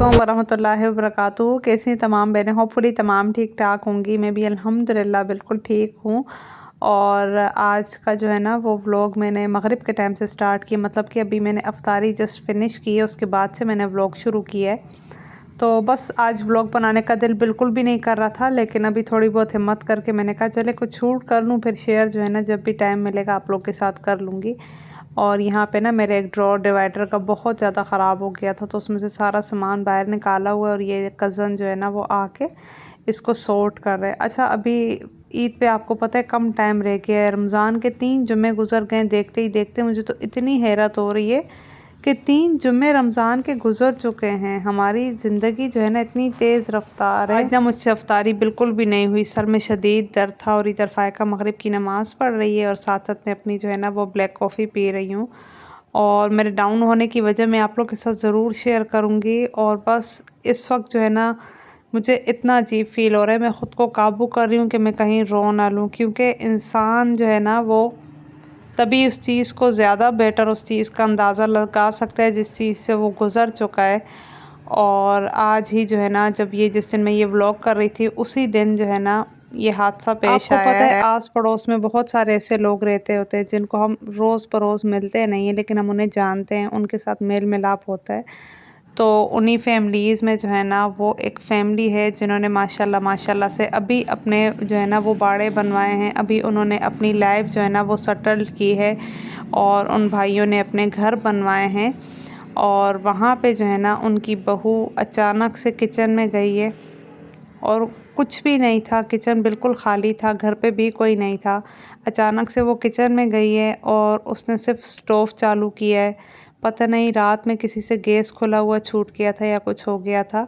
अस्सलामुअलैकुम वरहमतुल्लाहि वबरकातुहू। कैसी हैं तमाम बहनें? होपफुली तमाम ठीक ठाक होंगी। मैं भी अल्हम्दुलिल्लाह बिल्कुल ठीक हूँ। और आज का जो है ना वो व्लॉग मैंने मगरिब के टाइम से स्टार्ट किया, मतलब कि अभी मैंने अफ्तारी जस्ट फिनिश की है, उसके बाद से मैंने व्लॉग शुरू किया है। तो बस आज व्लॉग बनाने का दिल बिल्कुल भी नहीं कर रहा था, लेकिन अभी थोड़ी बहुत हिम्मत करके मैंने कहा चले कुछ शूट कर लूँ, फिर शेयर जो है ना जब भी टाइम मिलेगा आप लोग के साथ कर लूँगी। और यहाँ पे ना मेरे एक ड्रॉर डिवाइडर का बहुत ज़्यादा ख़राब हो गया था, तो उसमें से सारा सामान बाहर निकाला हुआ है और ये कज़न जो है ना वो आके इसको सॉर्ट कर रहे हैं। अच्छा, अभी ईद पे आपको पता है कम टाइम रह गया है, रमज़ान के 3 जुम्मे गुजर गए देखते ही देखते। मुझे तो इतनी हैरत हो रही है कि 3 जुम्मे रमज़ान के गुजर चुके हैं। हमारी ज़िंदगी जो है ना इतनी तेज़ रफ्तार है। आज ना मुझसे अफ्तारी बिल्कुल भी नहीं हुई, सर में शदीद दर्द था। और इधर फ़ायका मगरिब की नमाज़ पढ़ रही है और साथ साथ में अपनी जो है ना वो ब्लैक कॉफ़ी पी रही हूँ। और मेरे डाउन होने की वजह मैं आप लोग के साथ ज़रूर शेयर करूँगी। और बस इस वक्त जो है ना मुझे इतना अजीब फ़ील हो रहा है, मैं ख़ुद को काबू कर रही हूँ कि मैं कहीं रो ना लूँ, क्योंकि इंसान जो है ना वो तभी उस चीज़ को ज़्यादा बेटर उस चीज़ का अंदाज़ा लगा सकता है जिस चीज़ से वो गुज़र चुका है। और आज ही जो है ना जब ये जिस दिन मैं ये व्लॉग कर रही थी उसी दिन जो है ना ये हादसा पेश आया है। आपको पता है आस पड़ोस में बहुत सारे ऐसे लोग रहते होते हैं जिनको हम रोज़ परोज़ मिलते नहीं हैं, लेकिन हम उन्हें जानते हैं, उनके साथ मेल मिलाप होता है। तो उन्हीं फैमिलीज़ में जो है ना वो एक फ़ैमिली है जिन्होंने माशाल्लाह माशाल्लाह से अभी अपने जो है ना वो बाड़े बनवाए हैं, अभी उन्होंने अपनी लाइफ जो है ना वो सेटल की है। और उन भाइयों ने अपने घर बनवाए हैं और वहाँ पे जो है ना उनकी बहू अचानक से किचन में गई है और कुछ भी नहीं था, किचन बिल्कुल खाली था, घर पे भी कोई नहीं था। अचानक से वो किचन में गई है और उसने सिर्फ स्टोव चालू किया है। पता नहीं रात में किसी से गैस खुला हुआ छूट गया था या कुछ हो गया था।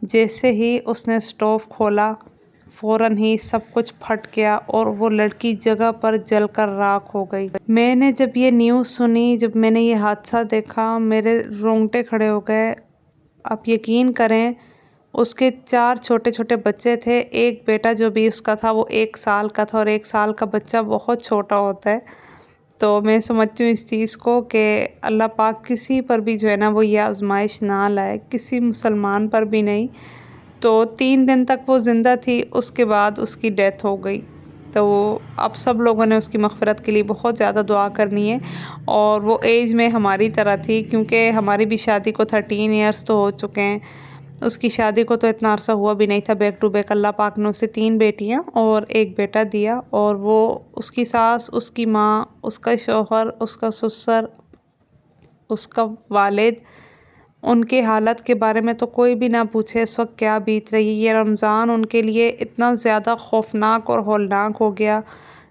जैसे ही उसने स्टोव खोला फ़ौरन ही सब कुछ फट गया और वो लड़की जगह पर जलकर राख हो गई। मैंने जब ये न्यूज़ सुनी, जब मैंने ये हादसा देखा, मेरे रोंगटे खड़े हो गए। आप यकीन करें उसके 4 छोटे-छोटे बच्चे थे। एक बेटा जो भी उसका था वो 1 साल का था और 1 साल का बच्चा बहुत छोटा होता है। तो मैं समझती हूँ इस चीज़ को कि अल्लाह पाक किसी पर भी जो है ना वो ये आज़माइश ना लाए, किसी मुसलमान पर भी नहीं। तो 3 दिन तक वो ज़िंदा थी, उसके बाद उसकी डेथ हो गई। तो अब सब लोगों ने उसकी मग़फ़िरत के लिए बहुत ज़्यादा दुआ करनी है। और वो एज में हमारी तरह थी, क्योंकि हमारी भी शादी को 13 इयर्स तो हो चुके हैं। उसकी शादी को तो इतना अरसा हुआ भी नहीं था। बैक टू बैक अल्लाह पाक ने उसे 3 बेटियां और 1 बेटा दिया। और वो उसकी सास, उसकी माँ, उसका शौहर, उसका ससुर, उसका वालिद, उनके हालत के बारे में तो कोई भी ना पूछे इस वक्त क्या बीत रही है। ये रमज़ान उनके लिए इतना ज़्यादा खौफनाक और हौलनाक हो गया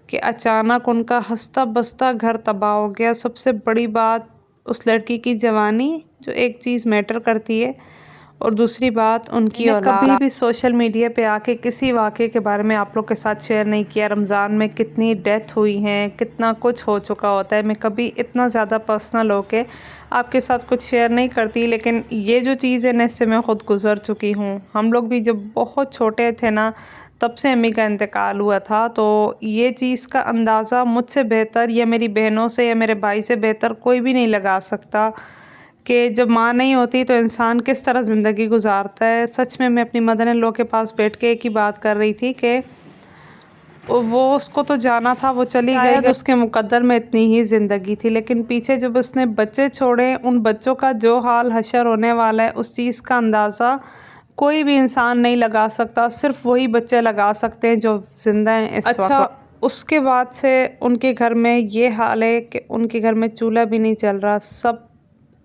कि अचानक उनका हंसता बसता घर तबाह हो गया। सबसे बड़ी बात उस लड़की की जवानी, जो एक चीज़ मैटर करती है, और दूसरी बात उनकी औलाद। कभी भी सोशल मीडिया पे आके किसी वाक़े के बारे में आप लोग के साथ शेयर नहीं किया। रमज़ान में कितनी डेथ हुई हैं, कितना कुछ हो चुका होता है, मैं कभी इतना ज़्यादा पर्सनल होके आपके साथ कुछ शेयर नहीं करती। लेकिन ये जो चीज़ है ना इससे मैं ख़ुद गुज़र चुकी हूँ। हम लोग भी जब बहुत छोटे थे ना तब से अम्मी का इंतकाल हुआ था, तो ये चीज़ का अंदाज़ा मुझसे बेहतर या मेरी बहनों से या मेरे भाई से बेहतर कोई भी नहीं लगा सकता कि जब माँ नहीं होती तो इंसान किस तरह ज़िंदगी गुजारता है। सच में मैं अपनी मदर इन लॉ के पास बैठ के एक ही बात कर रही थी कि वो उसको तो जाना था, वो चली गई, उसके मुकद्दर में इतनी ही ज़िंदगी थी, लेकिन पीछे जब उसने बच्चे छोड़े, उन बच्चों का जो हाल हशर होने वाला है उस चीज़ का अंदाज़ा कोई भी इंसान नहीं लगा सकता। सिर्फ वही बच्चे लगा सकते हैं जो ज़िंदा हैं इस वक्त। अच्छा, उसके बाद से उनके घर में ये हाल है कि उनके घर में चूल्हा भी नहीं चल रहा। सब,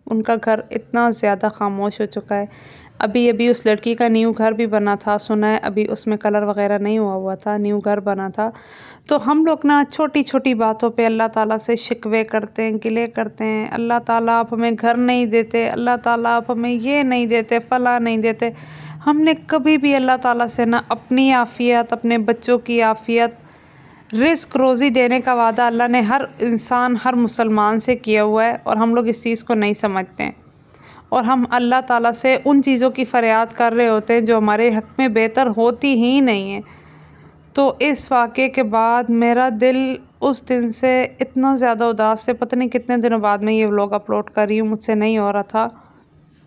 उनका घर इतना ज़्यादा खामोश हो चुका है। अभी अभी उस लड़की का न्यू घर भी बना था, सुना है अभी उसमें कलर वगैरह नहीं हुआ था, न्यू घर बना था। तो हम लोग ना छोटी छोटी बातों पे अल्लाह ताला से शिकवे करते हैं, गिले करते हैं। अल्लाह ताला आप हमें घर नहीं देते, अल्लाह ताला आप हमें ये नहीं देते, फ़ला नहीं देते। हमने कभी भी अल्लाह ताला से ना अपनी आफ़ियत, अपने बच्चों की आफ़ियत, रिस्क रोज़ी देने का वादा अल्लाह ने हर इंसान, हर मुसलमान से किया हुआ है, और हम लोग इस चीज़ को नहीं समझते हैं। और हम अल्लाह ताला से उन चीज़ों की फ़रियाद कर रहे होते हैं जो हमारे हक़ में बेहतर होती ही नहीं है। तो इस वाक़े के बाद मेरा दिल उस दिन से इतना ज़्यादा उदास है। पता नहीं कितने दिनों बाद मैं ये व्लॉग अपलोड कर रही हूँ, मुझसे नहीं हो रहा था।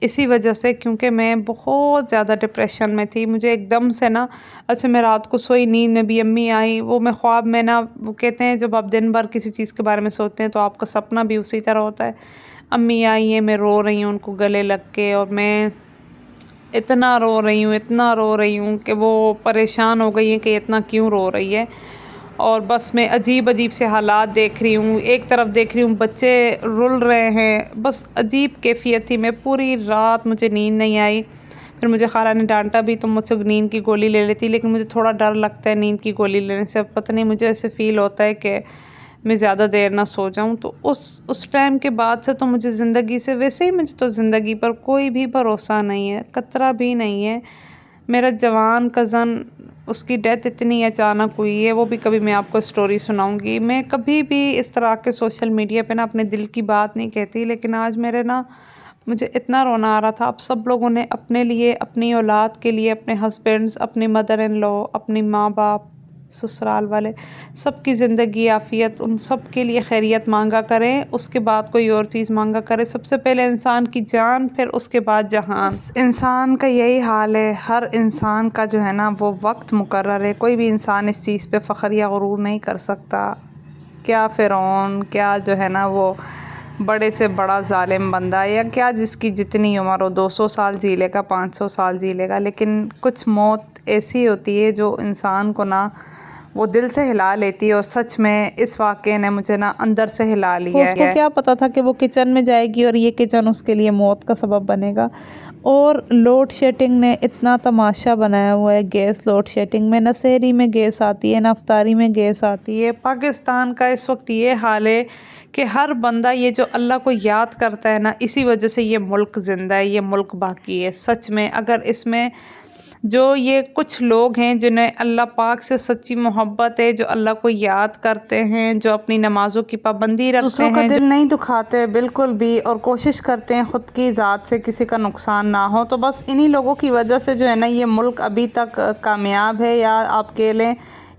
इसी वजह से, क्योंकि मैं बहुत ज़्यादा डिप्रेशन में थी। मुझे एकदम से ना, अच्छा मैं रात को सोई, नींद में भी अम्मी आई, वो मैं ख्वाब में ना, वो कहते हैं जब आप दिन भर किसी चीज़ के बारे में सोचते हैं तो आपका सपना भी उसी तरह होता है। अम्मी आई हैं, मैं रो रही हूँ उनको गले लग के, और मैं इतना रो रही हूँ, इतना रो रही हूँ कि वो परेशान हो गई है कि इतना क्यों रो रही है। और बस मैं अजीब-अजीब से हालात देख रही हूँ। एक तरफ देख रही हूँ बच्चे रुल रहे हैं, बस अजीब कैफ़ियत थी। मैं पूरी रात, मुझे नींद नहीं आई। फिर मुझे खाला ने डाँटा भी, तुम मुझसे नींद की गोली ले लेती, लेकिन मुझे थोड़ा डर लगता है नींद की गोली लेने से। अब पता नहीं, मुझे ऐसे फ़ील होता है कि मैं ज़्यादा देर ना सो जाऊँ। तो उस टाइम के बाद से तो मुझे ज़िंदगी से, वैसे ही मुझे तो ज़िंदगी पर कोई भी भरोसा नहीं है, कतरा भी नहीं है। मेरा जवान कज़न, उसकी डेथ इतनी अचानक हुई है, वो भी कभी मैं आपको स्टोरी सुनाऊँगी। मैं कभी भी इस तरह के सोशल मीडिया पे ना अपने दिल की बात नहीं कहती, लेकिन आज मेरे ना, मुझे इतना रोना आ रहा था। अब सब लोगों ने अपने लिए, अपनी औलाद के लिए, अपने हस्बैंड्स, अपनी मदर इन लॉ, अपनी माँ-बाप, ससुराल वाले, सबकी ज़िंदगी आफ़ियत, उन सब के लिए खैरियत मांगा करें, उसके बाद कोई और चीज़ मांगा करें। सबसे पहले इंसान की जान, फिर उसके बाद जहान। बस इंसान का यही हाल है। हर इंसान का जो है ना वो वक्त मुकर्रर है। कोई भी इंसान इस चीज़ पे फ़ख्र या गुरूर नहीं कर सकता। क्या फ़िरौन, क्या जो है ना वो बड़े से बड़ा ज़ालिम बंदा, या क्या जिसकी जितनी उम्र हो, 200 साल जी लेगा, 500 साल जी लेगा, लेकिन कुछ मौत ऐसी होती है जो इंसान को ना वो दिल से हिला लेती है। और सच में इस वाक़ये ने मुझे ना अंदर से हिला लिया है। उसको क्या पता था कि वो किचन में जाएगी और ये किचन उसके लिए मौत का सबब बनेगा। और लोड शेडिंग ने इतना तमाशा बनाया हुआ है। गैस लोड शेडिंग में, न शहरी में गैस आती है, न अफ्तारी में गैस आती है। पाकिस्तान का इस वक्त ये हाल है कि हर बंदा ये जो अल्लाह को याद करता है ना, इसी वजह से ये मुल्क ज़िंदा है, ये मुल्क बाकी है। सच में अगर इसमें जो ये कुछ लोग हैं जिन्हें अल्लाह पाक से सच्ची मोहब्बत है, जो अल्लाह को याद करते हैं, जो अपनी नमाज़ों की पाबंदी रखते हैं, दूसरों का दिल नहीं दुखाते बिल्कुल भी, और कोशिश करते हैं ख़ुद की ज़ात से किसी का नुकसान ना हो, तो बस इन्हीं लोगों की वजह से जो है ना ये मुल्क अभी तक कामयाब है। या आप कह लें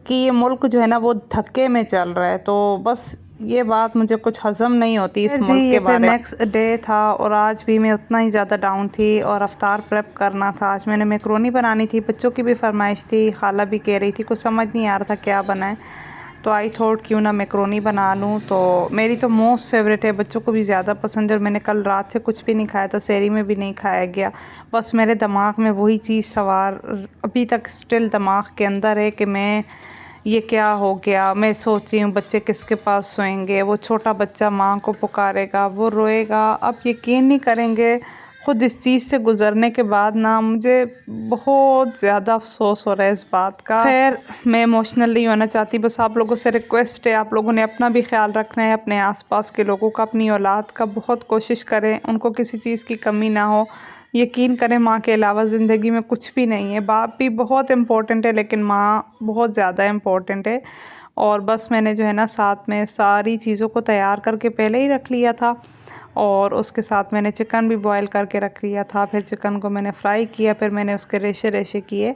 कि ये मुल्क जो है ना वो धक्के में चल रहा है। तो बस ये बात मुझे कुछ हज़म नहीं होती इस मुल्क के बारे में। नेक्स्ट डे था और आज भी मैं उतना ही ज़्यादा डाउन थी और अफ्तार प्रेप करना था। आज मैंने मैकरोनी बनानी थी, बच्चों की भी फरमाइश थी, खाला भी कह रही थी, कुछ समझ नहीं आ रहा था क्या बनाए। तो आई थॉट क्यों ना मैकरोनी बना लूँ। तो मेरी तो मोस्ट फेवरेट है, बच्चों को भी ज़्यादा पसंद है, और मैंने कल रात से कुछ भी नहीं खाया था, सहरी में भी नहीं खाया गया। बस मेरे दिमाग में वही चीज़ सवार अभी तक स्टिल दिमाग के अंदर है कि मैं, ये क्या हो गया। मैं सोच रही हूँ बच्चे किसके पास सोएंगे, वो छोटा बच्चा माँ को पुकारेगा, वो रोएगा। आप यकीन नहीं करेंगे, ख़ुद इस चीज़ से गुज़रने के बाद ना मुझे बहुत ज़्यादा अफसोस हो रहा है इस बात का। खैर मैं इमोशनल नहीं होना चाहती, बस आप लोगों से रिक्वेस्ट है, आप लोगों ने अपना भी ख्याल रखना है, अपने आसपास के लोगों का, अपनी औलाद का बहुत कोशिश करें उनको किसी चीज़ की कमी ना हो। यकीन करें, माँ के अलावा ज़िंदगी में कुछ भी नहीं है। बाप भी बहुत इम्पोर्टेंट है, लेकिन माँ बहुत ज़्यादा इम्पोर्टेंट है। और बस मैंने जो है ना साथ में सारी चीज़ों को तैयार करके पहले ही रख लिया था, और उसके साथ मैंने चिकन भी बॉयल करके रख लिया था। फिर चिकन को मैंने फ्राई किया, फिर मैंने उसके रेशे रेशे किए,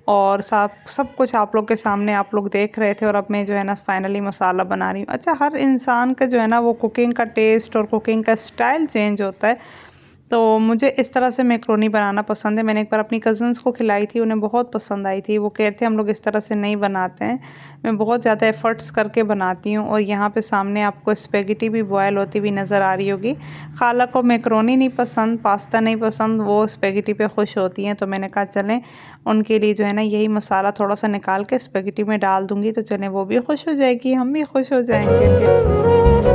और साथ सब कुछ आप लोग के सामने आप लोग देख रहे थे। और अब मैं जो है ना फाइनली मसाला बना रही हूँ। अच्छा, हर इंसान का जो है ना वो कुकिंग का टेस्ट और कुकिंग का स्टाइल चेंज होता है। तो मुझे इस तरह से मैकरोनी बनाना पसंद है। मैंने एक बार अपनी कज़न्स को खिलाई थी, उन्हें बहुत पसंद आई थी। वो कह रहे थे हम लोग इस तरह से नहीं बनाते हैं। मैं बहुत ज़्यादा एफ़र्ट्स करके बनाती हूँ। और यहाँ पे सामने आपको स्पेगेटी भी बॉयल होती हुई नज़र आ रही होगी। खाला को मैकरोनी नहीं पसंद, पास्ता नहीं पसंद, वो स्पेगेटी पे खुश होती हैं। तो मैंने कहा चलें उनके लिए जो है ना यही मसाला थोड़ा सा निकाल के स्पेगेटी में डाल दूँगी, तो चलें वो भी खुश हो जाएगी, हम भी खुश हो जाएँगे।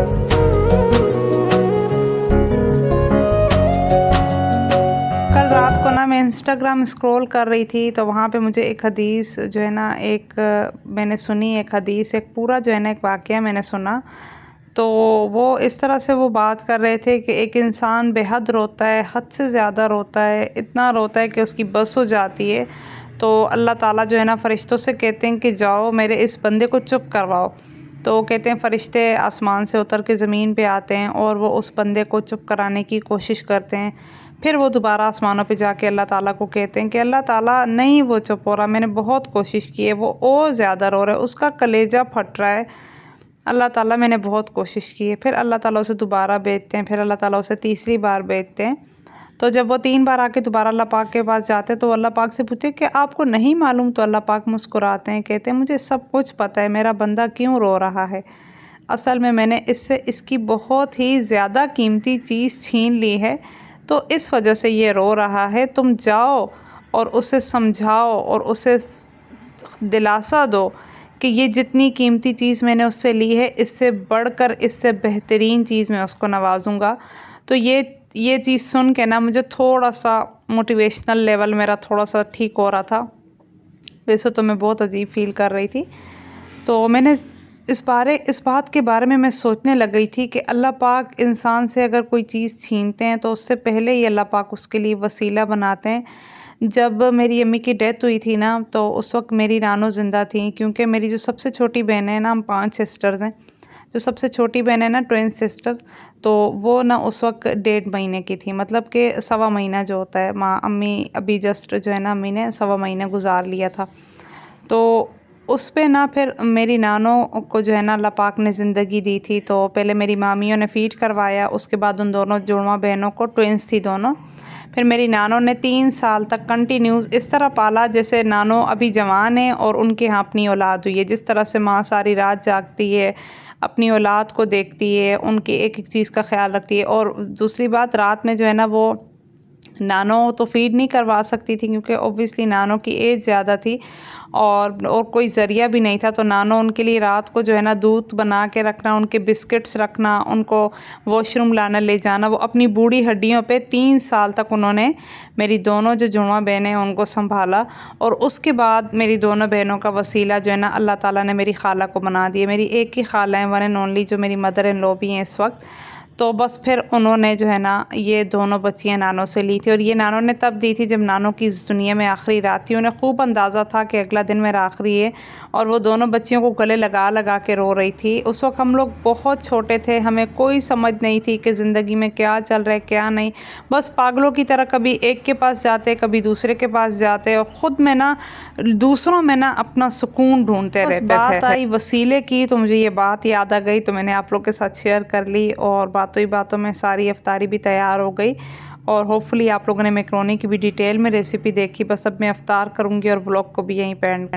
कल रात को ना मैं इंस्टाग्राम स्क्रॉल कर रही थी, तो वहाँ पे मुझे एक हदीस जो है ना मैंने सुनी, एक हदीस, एक पूरा जो है ना एक वाक़या मैंने सुना। तो वो इस तरह से वो बात कर रहे थे कि एक इंसान बेहद रोता है, हद से ज़्यादा रोता है, इतना रोता है कि उसकी बस हो जाती है। तो अल्लाह ताला जो है ना फ़रिश्तों से कहते हैं कि जाओ मेरे इस बंदे को चुप करवाओ। तो कहते हैं फ़रिश्ते आसमान से उतर के ज़मीन पे आते हैं और वो उस बंदे को चुप कराने की कोशिश करते हैं। फिर वो दोबारा आसमानों पे जाके अल्लाह ताला को कहते हैं कि अल्लाह ताला नहीं, वो चुप हो रहा, मैंने बहुत कोशिश की है, वो और ज़्यादा रो रहा है, उसका कलेजा फट रहा है, अल्लाह ताला मैंने बहुत कोशिश की है। फिर अल्लाह ताला उसे दोबारा भेजते हैं, फिर अल्लाह ताला उसे तीसरी बार भेजते हैं। तो जब वो 3 बार आके दोबारा अल्लाह पाक के पास जाते तो अल्लाह पाक से पूछते कि आपको नहीं मालूम, तो अल्लाह पाक मुस्कुराते हैं, कहते हैं मुझे सब कुछ पता है, मेरा बंदा क्यों रो रहा है। असल में मैंने इससे इसकी बहुत ही ज़्यादा कीमती चीज़ छीन ली है, तो इस वजह से ये रो रहा है। तुम जाओ और उसे समझाओ और उसे दिलासा दो कि ये जितनी कीमती चीज़ मैंने उससे ली है, इससे बढ़कर, इससे बेहतरीन चीज़ मैं उसको नवाजूँगा। तो ये चीज़ सुन के ना मुझे थोड़ा सा मोटिवेशनल लेवल मेरा थोड़ा सा ठीक हो रहा था। वैसे तो मैं बहुत अजीब फील कर रही थी। तो मैंने इस बात के बारे में मैं सोचने लग गई थी कि अल्लाह पाक इंसान से अगर कोई चीज़ छीनते हैं तो उससे पहले ही अल्लाह पाक उसके लिए वसीला बनाते हैं। जब मेरी अम्मी की डेथ हुई थी ना, तो उस वक़्त मेरी नानो ज़िंदा थी, क्योंकि मेरी जो सबसे छोटी बहन है ना, हम 5 सिस्टर्स हैं। जो सबसे छोटी बहन है ना, ट्विन सिस्टर, तो वो ना उस वक़्त 1.5 महीने की थी, मतलब कि सवा महीना जो होता है। अम्मी अभी जस्ट जो है ना, अम्मी ने सवा महीना गुज़ार लिया था। तो उस पे ना फिर मेरी नानो को जो है ना अल्लाह पाक ने ज़िंदगी दी थी। तो पहले मेरी मामियों ने फ़ीड करवाया, उसके बाद उन दोनों जुड़वा बहनों को, ट्विन्स थी दोनों। फिर मेरी नानो ने 3 साल तक कंटिन्यूस इस तरह पाला जैसे नानो अभी जवान है और उनके यहाँ अपनी औलाद हुई है। जिस तरह से माँ सारी रात जागती है, अपनी औलाद को देखती है, उनकी एक-एक चीज़ का ख़्याल रखती है। और दूसरी बात, रात में जो है ना वो नानो तो फ़ीड नहीं करवा सकती थी, क्योंकि ऑब्वियसली नानो की एज ज़्यादा थी और कोई ज़रिया भी नहीं था। तो नानो उनके लिए रात को जो है ना दूध बना के रखना, उनके बिस्किट्स रखना, उनको वॉशरूम लाना ले जाना, वो अपनी बूढ़ी हड्डियों पे 3 साल तक उन्होंने मेरी दोनों जो जुड़वा बहनें हैं उनको संभाला। और उसके बाद मेरी दोनों बहनों का वसीला जो है ना अल्लाह ताला ने मेरी खाला को बना दिया। मेरी एक ही खाला है, वन एंड ओनली, जो मेरी मदर इन लॉ भी हैं इस वक्त। तो बस फिर उन्होंने जो है ना ये दोनों बच्चियाँ नानो से ली थी, और ये नानो ने तब दी थी जब नानो की इस दुनिया में आखिरी रात थी। उन्हें खूब अंदाज़ा था कि अगला दिन मेरा आखिरी है, और वो दोनों बच्चियों को गले लगा लगा के रो रही थी। उस वक्त हम लोग बहुत छोटे थे, हमें कोई समझ नहीं थी कि ज़िंदगी में क्या चल रहा है क्या नहीं। बस पागलों की तरह कभी एक के पास जाते, कभी दूसरे के पास जाते, और ख़ुद में ना दूसरों में ना अपना सुकून ढूंढते रहते थे। बात आई वसीले की, तो मुझे ये बात याद आ गई, तो मैंने आप लोग के साथ शेयर कर ली। और बातों ही बातों में सारी इफ्तारी भी तैयार हो गई, और होपफुली आप लोगों ने मैक्रोनी की भी डिटेल में रेसिपी देखी। बस अब मैं इफ्तार करूँगी और व्लॉग को भी यहीं पे एंड